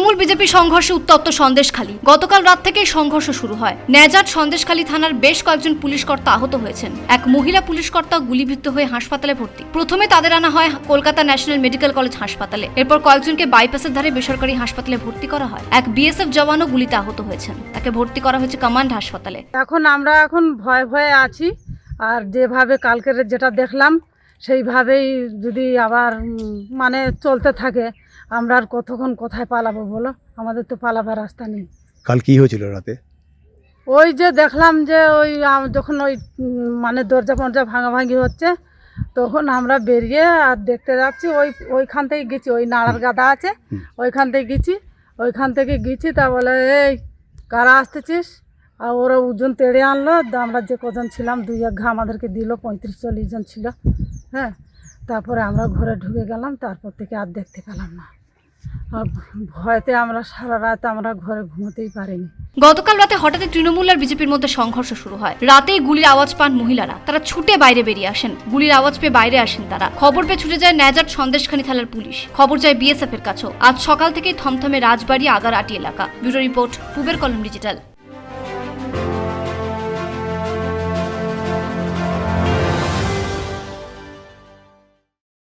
Trinamool BJP সংঘর্ষে উত্তপ্ত সন্দেশখালী। গতকাল রাত থেকেই সংঘর্ষ শুরু হয়। নেজাট সন্দেশখালী থানার বেশ কয়েকজন পুলিশকর্তা আহত হয়েছেন। এক মহিলা পুলিশকর্তা গুলিবিদ্ধ হয়ে হাসপাতালে ভর্তি। প্রথমে তাদের আনা হয় কলকাতা ন্যাশনাল মেডিকেল কলেজ হাসপাতালে। এরপর কয়েকজনকে বাইপাসের ধারে বেসরকারি হাসপাতালে ভর্তি করা হয়। এক বিএসএফ জওয়ানও গুলিতে আহত হয়েছেন। তাকে ভর্তি করা হয়েছে কমান্ড হাসপাতালে। আমরা এখন ভয়ে আছি। আর যেভাবে কালকের যেটা দেখলাম সেইভাবেই যদি আবার মানে চলতে থাকে, আমরা আর কতক্ষণ কোথায় পালাবো বলো? আমাদের তো পালাবার রাস্তা নেই। কাল কি হয়েছিল রাতে? ওই যে দেখলাম যে ওই যখন ওই মানে দরজা ভাঙাভাঙি হচ্ছে, তখন আমরা বেরিয়ে আর দেখতে যাচ্ছি। ওইখান থেকে গেছি, ওই নাড়ার গাদা আছে, ওইখান থেকে গেছি। তা বলে, এই কারা আসতেছিস? আর ওরা ওজন তেড়ে আনলো। আমরা যে কজন ছিলাম 2-1 ঘা আমাদেরকে দিল, 35-40 জন ছিল। হ্যাঁ, তারপরে আমরা ঘরে ঢুকে গেলাম। তারপর থেকে আর দেখতে পেলাম না। আর ভয়তে আমরা সারা রাত আমরা ঘরে ঘুমোতেই পারিনি। গতকাল রাতে হঠাৎই তৃণমূল আর বিজেপির মধ্যে সংঘর্ষ শুরু হয়। রাতেই গুলির আওয়াজ পান মহিলারা। তারা ছুটে বাইরে বেরিয়ে আসেন। গুলির আওয়াজ পেয়ে বাইরে আসেন তারা। খবর পেয়ে ছুটে যায় নেজাট সন্দেশখালী থানার পুলিশ। খবর যায় বিএসএফ এর কাছেও। আজ সকাল থেকেই থমথমে রাজবাড়ী আগারআটি এলাকা। ব্যুরো রিপোর্ট, পূবের কলম ডিজিটাল।